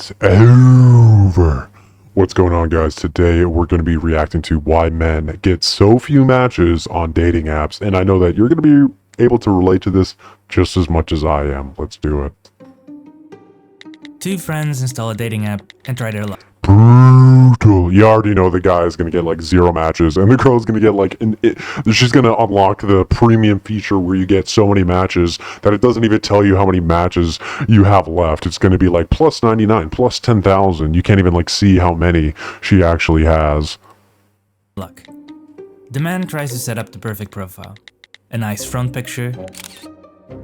It's over. What's going on, guys? Today we're going to be reacting to why men get so few matches on dating apps, and I know that you're going to be able to relate to this just as much as I am. Let's do it. Two friends install a dating app and try their luck. Brutal. You already know the guy is going to get like 0 matches, and the girl's going to get like she's going to unlock the premium feature where you get so many matches that it doesn't even tell you how many matches you have left. It's going to be like plus 99, plus 10,000. You can't even like see how many she actually has. Luck. The man tries to set up the perfect profile. A nice front picture,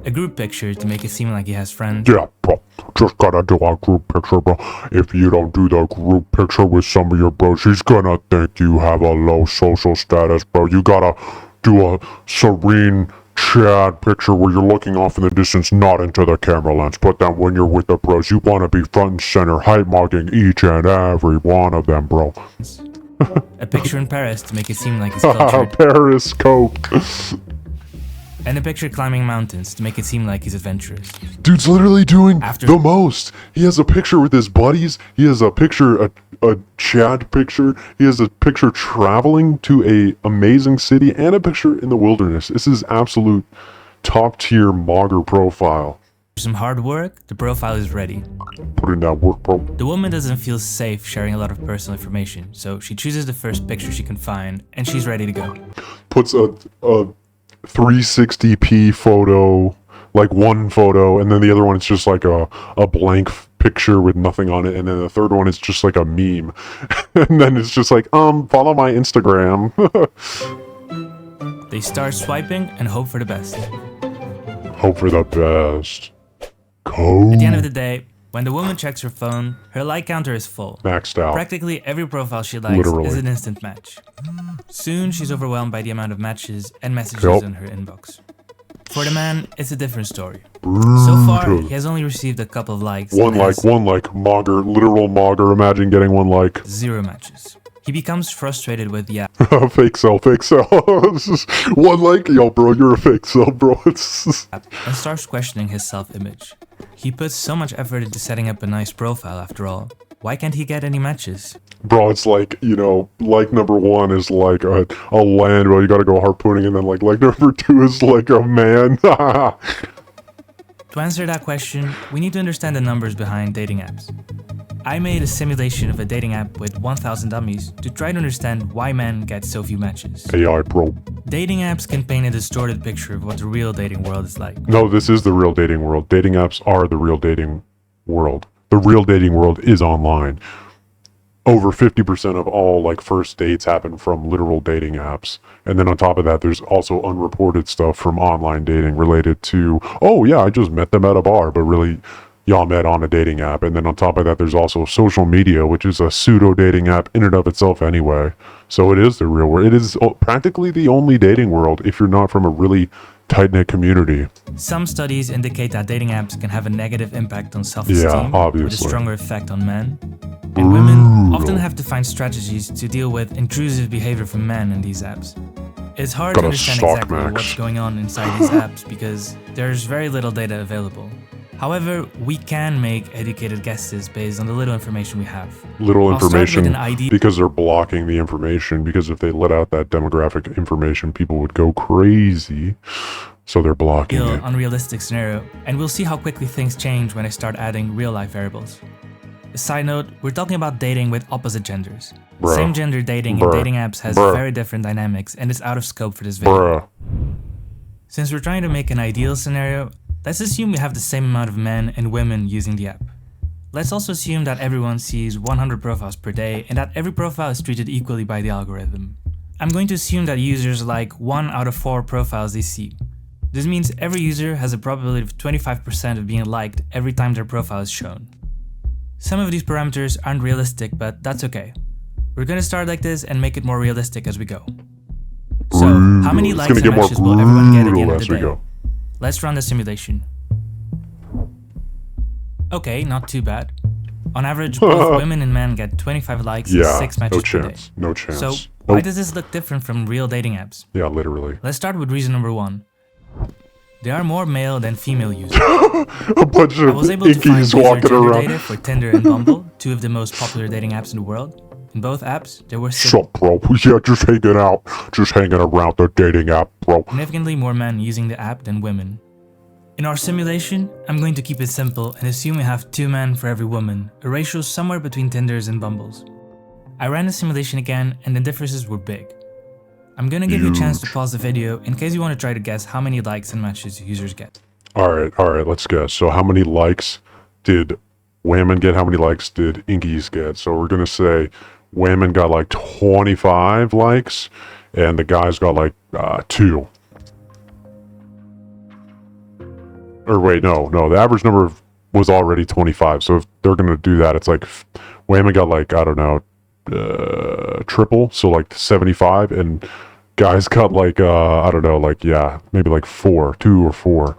a group picture to make it seem like he has friends. Yeah, bro. Just gotta do a group picture, bro. If you don't do the group picture with some of your bros, she's gonna think you have a low social status, bro. You gotta do a serene Chad picture where you're looking off in the distance, not into the camera lens. But then when you're with the bros, you wanna be front and center, hype mugging each and every one of them, bro. A picture in Paris to make it seem like he's cultured. Periscope. And a picture climbing mountains to make it seem like he's adventurous. Dude's literally doing After- the most. He has a picture with his buddies. He has a picture, a Chad picture. He has a picture traveling to a amazing city and a picture in the wilderness. This is absolute top tier mogger profile. After some hard work, the profile is ready. Put in that work, bro. The woman doesn't feel safe sharing a lot of personal information, so she chooses the first picture she can find, and she's ready to go. Puts a 360p photo, like one photo, and then the other one is just like a blank picture with nothing on it, and then the third one is just like a meme. And then it's just like, follow my Instagram. They start swiping and hope for the best. Hope for the best. Code. At the end of the day, when the woman checks her phone, her like counter is full. Maxed out. Practically every profile she likes Literally. is an instant match. Soon, she's overwhelmed by the amount of matches and messages Yup. in her inbox. For the man, it's a different story. Brutal. So far, he has only received a couple of likes. One and has like, mogger, literal mogger. Imagine getting one like. 0 matches. He becomes frustrated with the app Fake cell. It's just one like, yo, bro, you're a fake cell, bro. It's and starts questioning his self-image. He puts so much effort into setting up a nice profile after all. Why can't he get any matches? bro, it's like, you know, like number 1 is like a land, bro. You gotta go harpooning, and then like number 2 is like a man. To answer that question, we need to understand the numbers behind dating apps. I made a simulation of a dating app with 1,000 dummies to try to understand why men get so few matches. AI, bro. Dating apps can paint a distorted picture of what the real dating world is like. No, this is the real dating world. Dating apps are the real dating world. The real dating world is online. Over 50% of all like first dates happen from literal dating apps. And then on top of that, there's also unreported stuff from online dating related to, oh yeah, I just met them at a bar, but really y'all met on a dating app. And then on top of that, there's also social media, which is a pseudo dating app in and of itself anyway. So it is the real world. It is practically the only dating world if you're not from a really tight-knit community. Some studies indicate that dating apps can have a negative impact on self-esteem, Yeah, with a obviously. stronger effect on men. And women often have to find strategies to deal with intrusive behavior from men in these apps. It's hard to Gotta understand stalk exactly Max. what's going on inside these apps because there's very little data available. However, we can make educated guesses based on the little information we have. Little I'll start with information an ID. because they're blocking the information, because if they let out that demographic information, people would go crazy. So they're blocking it. Unrealistic scenario, and we'll see how quickly things change when I start adding real-life variables. A side note, we're talking about dating with opposite genders. Bruh. Same gender dating in Bruh. dating apps has Bruh. very different dynamics and it's out of scope for this video. Bruh. Since we're trying to make an ideal scenario, let's assume we have the same amount of men and women using the app. Let's also assume that everyone sees 100 profiles per day and that every profile is treated equally by the algorithm. I'm going to assume that users like 1 out of 4 profiles they see. This means every user has a probability of 25% of being liked every time their profile is shown. Some of these parameters aren't realistic, but that's okay. We're gonna start like this and make it more realistic as we go. So, how many It's likes gonna and get more matches will everyone get at the end brutal of as the we day? go. Let's run the simulation. Okay, not too bad. On average, both women and men get 25 likes and Yeah, 6 matches no per day. chance. No chance. So, why Nope. does this look different from real dating apps? Yeah, literally. Let's start with reason number 1. There are more male than female users. A bunch I of was able to find inkies user walking gender around. data for Tinder and Bumble, two of the most popular dating apps in the world. In both apps, there were Sup, bro? Yeah, just hanging out. Just hanging around the dating app, bro. significantly more men using the app than women. In our simulation, I'm going to keep it simple and assume we have 2 men for every woman, a ratio somewhere between Tinders and Bumbles. I ran the simulation again and the differences were big. I'm gonna give you a chance to pause the video in case you want to try to guess how many likes and matches users get. Alright, let's guess. So how many likes did women get? How many likes did inkies get? So we're gonna say women got like 25 likes, and the guys got like 2. Or wait, no, the average number was already 25. So if they're gonna do that, it's like women got like, I don't know, triple, so like 75, and guys got like I don't know, like, yeah, maybe like 2 or 4.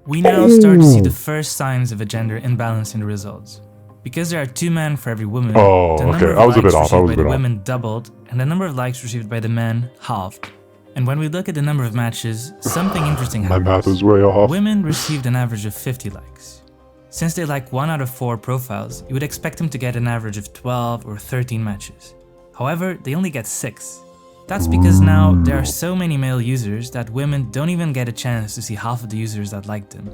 We now start to see the first signs of a gender imbalance in the results. Because there are 2 men for every woman, Oh, the number okay. of I was a likes bit off. received by the women doubled, and the number of likes received by the men halved. And when we look at the number of matches, something interesting My happens. math is way off. Women received an average of 50 likes. Since they like 1 out of 4 profiles, you would expect them to get an average of 12 or 13 matches. However, they only get 6. That's because now there are so many male users that women don't even get a chance to see half of the users that like them.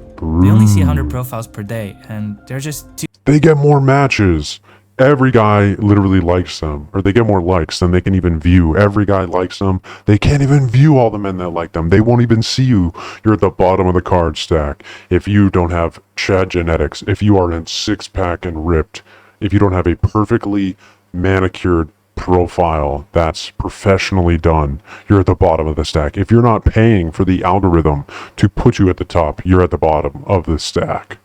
They only see 100 profiles per day, and they're just too They get more matches. Every guy literally likes them, or they get more likes than they can even view. Every guy likes them. They can't even view all the men that like them. They won't even see you. You're at the bottom of the card stack. If you don't have Chad genetics, if you aren't 6-pack and ripped, if you don't have a perfectly manicured profile that's professionally done, you're at the bottom of the stack. If you're not paying for the algorithm to put you at the top, you're at the bottom of the stack.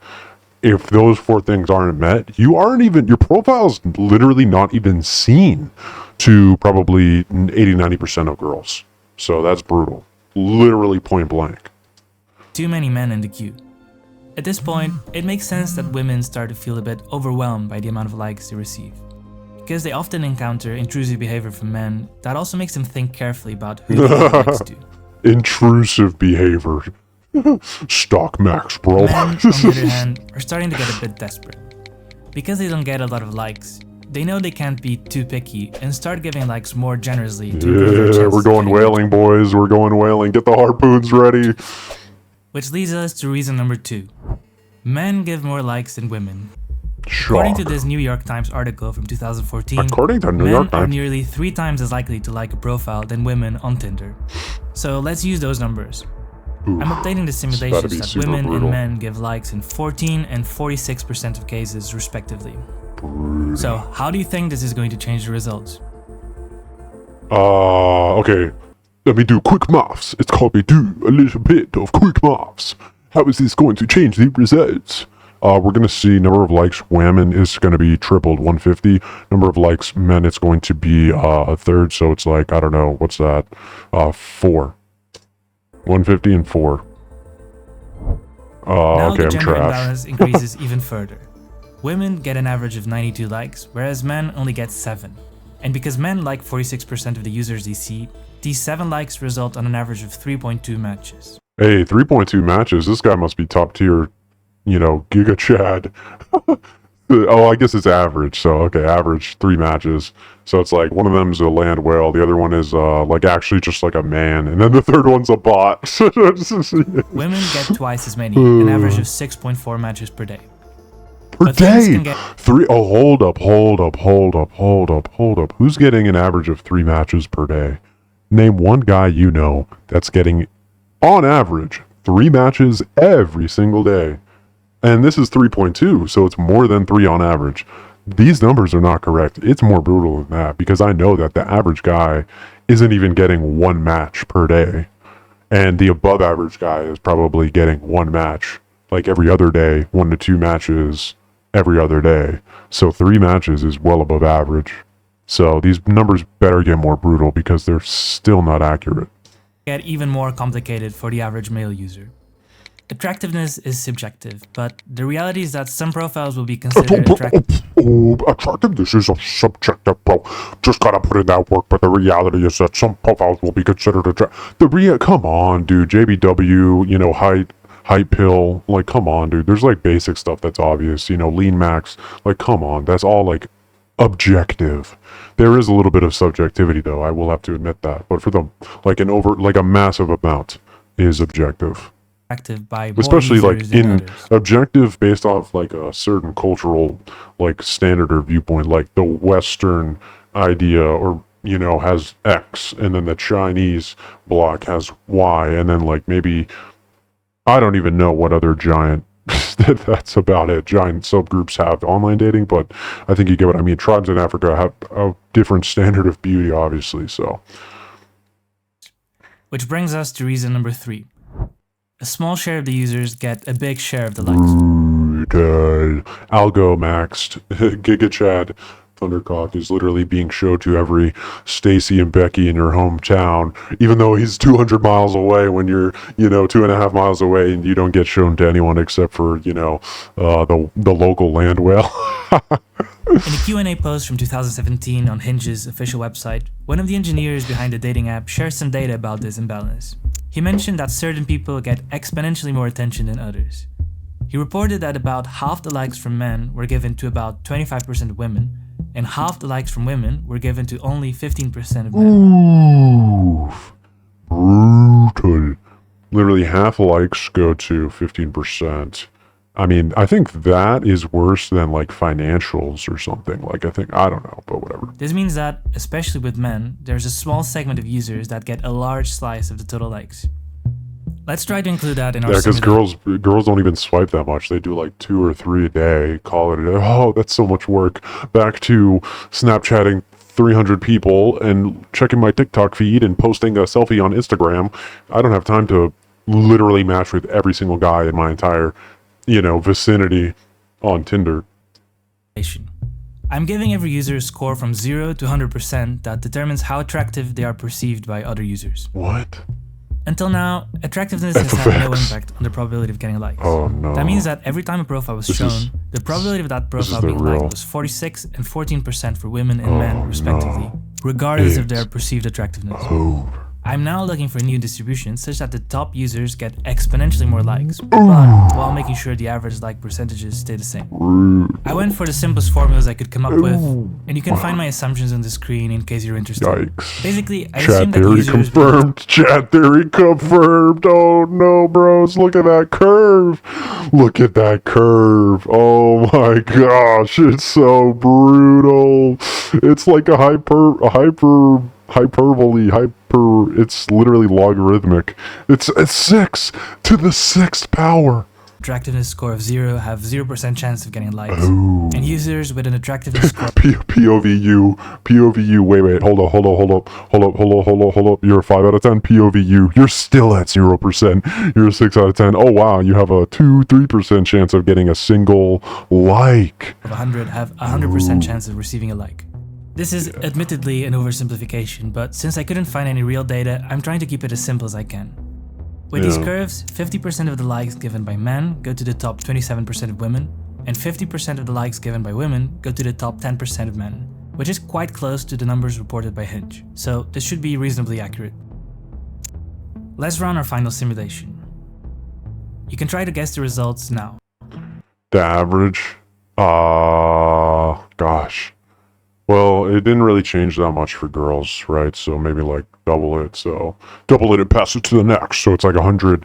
If those 4 things aren't met, your profile's literally not even seen to probably 80-90% of girls. So that's brutal. Literally point blank. too many men in the queue. At this point, it makes sense that women start to feel a bit overwhelmed by the amount of likes they receive. Because they often encounter intrusive behavior from men, that also makes them think carefully about who they give likes to. Intrusive behavior. Stock max, bro. Men, on the other hand, are starting to get a bit desperate. Because they don't get a lot of likes, they know they can't be too picky and start giving likes more generously to improve their Yeah, chances we're of going getting whaling, boys. We're going whaling. Get the harpoons ready. Which leads us to reason number 2. Men give more likes than women. According to Shock. this New York Times article from 2014, According to New men York are Times. nearly 3 times as likely to like a profile than women on Tinder. So let's use those numbers. I'm updating the simulations be that super women brutal. and men give likes in 14 and 46% of cases respectively. So how do you think this is going to change the results? Okay. Let me do quick maths. It's called me do a little bit of quick maths. How is this going to change the results? We're going to see number of likes women is going to be tripled, 150. Number of likes men, it's going to be a third. So it's like, I don't know, what's that? 4. 150 and 4. Now Okay, the I'm gender trash. imbalance increases even further. Women get an average of 92 likes, whereas men only get 7. And because men like 46% of the users they see, these 7 likes result on an average of 3.2 matches. Hey, 3.2 matches. This guy must be top tier, Giga Chad. Oh, I guess it's average. So, okay, average 3 matches. So it's like one of them's a land whale, the other one is like actually just like a man, and then the third one's a bot. Women get twice as many, an average of 6.4 matches per day. Per But things day. can get 3. Oh, hold up. Who's getting an average of 3 matches per day? Name one guy you know that's getting, on average, 3 matches every single day. And this is 3.2, so it's more than 3 on average. These numbers are not correct. It's more brutal than that because I know that the average guy isn't even getting 1 match per day. And the above average guy is probably getting 1 match like every other day, 1 to 2 matches every other day. So 3 matches is well above average. So these numbers better get more brutal because they're still not accurate. even more complicated for the average male user. Attractiveness is subjective, but the reality is that some profiles will be considered attractive. Attractiveness is a subjective, bro. Just gotta put in that work, but the reality is that some profiles will be considered attractive. Come on, dude. JBW, you know, height pill. Like, come on, dude. There's like basic stuff that's obvious. You know, lean max. Like, come on. That's all like objective. There is a little bit of subjectivity, though. I will have to admit that. But for them, like a massive amount is objective. By more Especially like users than in others. objective based off like a certain cultural like standard or viewpoint, like the Western idea or you know has X and then the Chinese block has Y and then like maybe I don't even know what other giant that's about it. Giant subgroups have online dating, but I think you get what I mean. Tribes in Africa have a different standard of beauty, obviously. So Which brings us to reason number 3. A small share of the users get a big share of the likes. Algo maxed Giga Chad Thundercock is literally being showed to every Stacy and Becky in your hometown, even though he's 200 miles away when you're, you know, 2.5 miles away and you don't get shown to anyone except for, you know, the local land whale. In a Q&A post from 2017 on Hinge's official website, one of the engineers behind the dating app shared some data about this imbalance. He mentioned that certain people get exponentially more attention than others. He reported that about half the likes from men were given to about 25% of women, and half the likes from women were given to only 15% of men. Oof. Brutal. Literally half likes go to 15%. I mean, I think that is worse than like financials or something. Like, I don't know, but whatever. This means that, especially with men, there's a small segment of users that get a large slice of the total likes. Let's try to include that in our Yeah, because simulation. girls don't even swipe that much. They do like 2 or 3 a day. Call it a day. Oh, that's so much work. Back to Snapchatting 300 people and checking my TikTok feed and posting a selfie on Instagram. I don't have time to literally match with every single guy in my entire, you know, vicinity on Tinder. I'm giving every user a score from 0 to 100% that determines how attractive they are perceived by other users. What? Until now, attractiveness has had no FFX. impact on the probability of getting likes. Oh no. That means that every time a profile was This shown, is- the probability of that profile the being real- liked was 46 and 14% for women and Oh, men, respectively, no. regardless of their It's perceived attractiveness. Oh. I'm now looking for a new distribution such that the top users get exponentially more likes, but while making sure the average like percentages stay the same. Rude. I went for the simplest formulas I could come up with, and you can find my assumptions on the screen in case you're interested. Yikes. Basically, I Chat assume that theory users confirmed. Chat theory confirmed. Oh no, bros. Look at that curve. Look at that curve. Oh my gosh. It's so brutal. It's like a hyperbole. It's literally logarithmic. It's 6 to the 6th power. attractiveness score of 0 have 0% chance of getting likes, Oh. and users with an attractiveness score POVU. Wait. Hold up. You're a 5 out of 10 POVU. You're still at 0%. You're a 6 out of 10. Oh wow, you have a 2-3% chance of getting a single like. of 100 have a 100% chance of receiving a like. This is admittedly an oversimplification, but since I couldn't find any real data, I'm trying to keep it as simple as I can. With these Yeah. curves, 50% of the likes given by men go to the top 27% of women, and 50% of the likes given by women go to the top 10% of men, which is quite close to the numbers reported by Hinge, so this should be reasonably accurate. Let's run our final simulation. You can try to guess the results now. The average. Gosh. Well, it didn't really change that much for girls, right? So maybe like double it. So double it and pass it to the next. So it's like 100.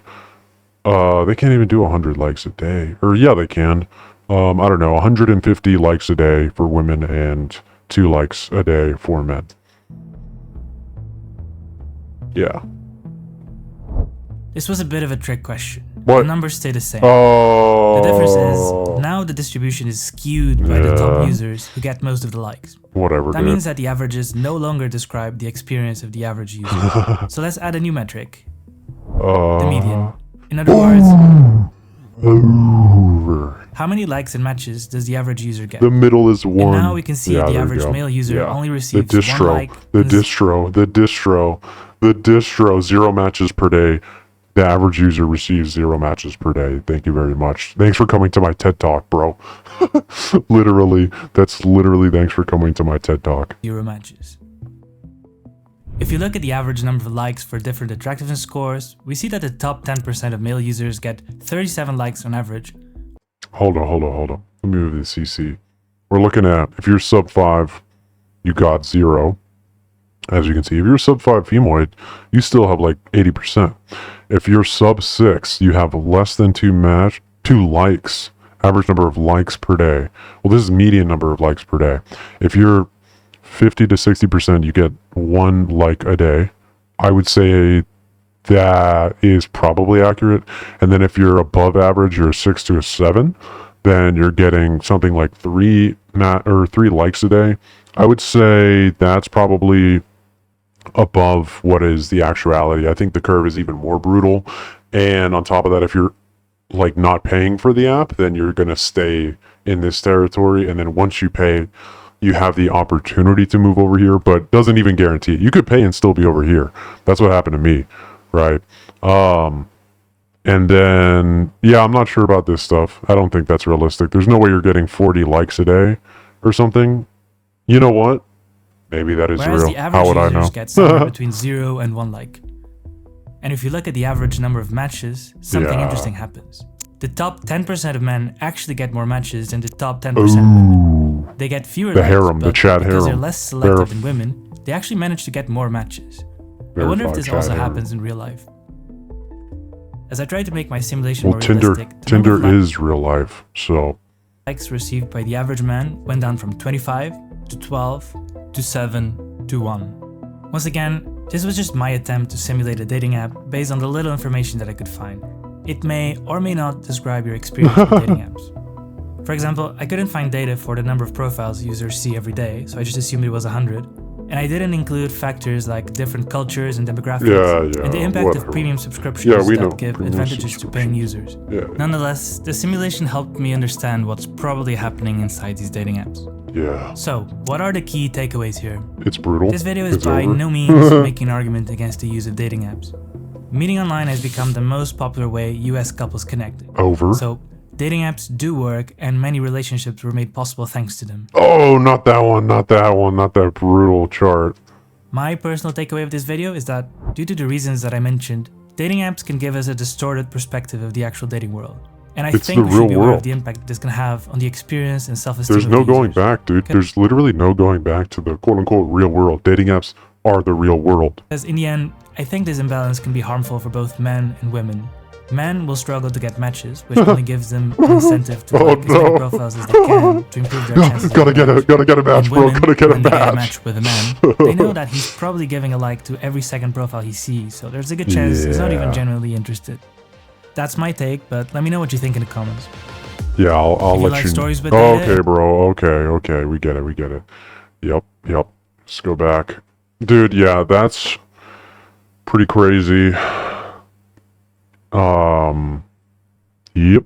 They can't even do 100 likes a day. Or yeah, they can. I don't know, 150 likes a day for women and 2 likes a day for men. Yeah. This was a bit of a trick question. What? The numbers stay the same. Oh. The difference is, now the distribution is skewed by the top Yeah. users who get most of the likes. Whatever, That dude. means that the averages no longer describe the experience of the average user. So let's add a new metric, the median. In other words, Over. how many likes and matches does the average user get? The middle is 1. And now we can see Yeah, the there you average go. male user Yeah. only The receives distro. 1 like. The and distro. 0 matches per day. The average user receives 0 matches per day. Thank you very much. Thanks for coming to my TED Talk, bro. Literally, that's literally thanks for coming to my TED Talk. 0 matches. If you look at the average number of likes for different attractiveness scores, we see that the top 10% of male users get 37 likes on average. Hold on. Let me move the CC. We're looking at, if you're sub 5, you got 0. As you can see, if you're sub 5 femoid, you still have like 80%. If you're sub 6, you have less than 2 likes, average number of likes per day. Well, this is median number of likes per day. If you're 50 to 60%, you get 1 like a day. I would say that is probably accurate. And then if you're above average, you're a 6 to a 7, then you're getting something like 3 likes a day. I would say that's probably above what is the actuality. I think the curve is even more brutal. And on top of that, if you're like not paying for the app, then you're going to stay in this territory. And then once you pay, you have the opportunity to move over here, but doesn't even guarantee it. You could pay and still be over here. That's what happened to me, right? And then, yeah, I'm not sure about this stuff. I don't think that's realistic. There's no way you're getting 40 likes a day or something. You know what? Maybe that is Whereas real. the average How would I users know? get somewhere between 0 and 1 like. And if you look at the average number of matches, something Yeah. interesting happens. The top 10% of men actually get more matches than the top 10% of women. Ooh. They get fewer The likes, harem, the but chat because they're harem. less selective than women, they actually manage to get more matches. I wonder if Verified this chat also harem. happens in real life. As I try to make my simulation Well, more realistic, the number of Tinder is real life, so likes received by the average man went down from 25 to 12 to 7 to 1. Once again, this was just my attempt to simulate a dating app based on the little information that I could find. It may or may not describe your experience with dating apps. For example, I couldn't find data for the number of profiles users see every day, so I just assumed it was 100. And I didn't include factors like different cultures and demographics, Yeah, and the impact whatever. of premium subscriptions Yeah, we know. that give Premium advantages to paying users. yeah, Nonetheless, the simulation helped me understand what's probably happening inside these dating apps. yeah. So, what are the key takeaways here? It's brutal. This video is It's by over. no means making an argument against the use of dating apps. Meeting online has become the most popular way US couples connect. Over. So, dating apps do work, and many relationships were made possible thanks to them. Oh, not that one, not that brutal chart. My personal takeaway of this video is that, due to the reasons that I mentioned, dating apps can give us a distorted perspective of the actual dating world. And I It's think the we should real be aware world. of the impact this can have on the experience and self-esteem There's of no the going users. back, dude. Okay. There's literally no going back to the quote-unquote real world. Dating apps are the real world. Because in the end, I think this imbalance can be harmful for both men and women. Men will struggle to get matches, which only gives them an incentive to Oh, like as many no. profiles as they can to improve their chances. of Gotta get match. a match, And bro. women, Gotta get a when they get a match. match with a man, they know that he's probably giving a like to every second profile he sees, so there's a good chance he's not even Yeah. genuinely interested. That's my take, but let me know what you think in the comments. Yeah, I'll If you let like you. stories with Oh, data- okay, bro. Okay. We get it. Yep. Let's go back, dude. Yeah, that's pretty crazy. Yep.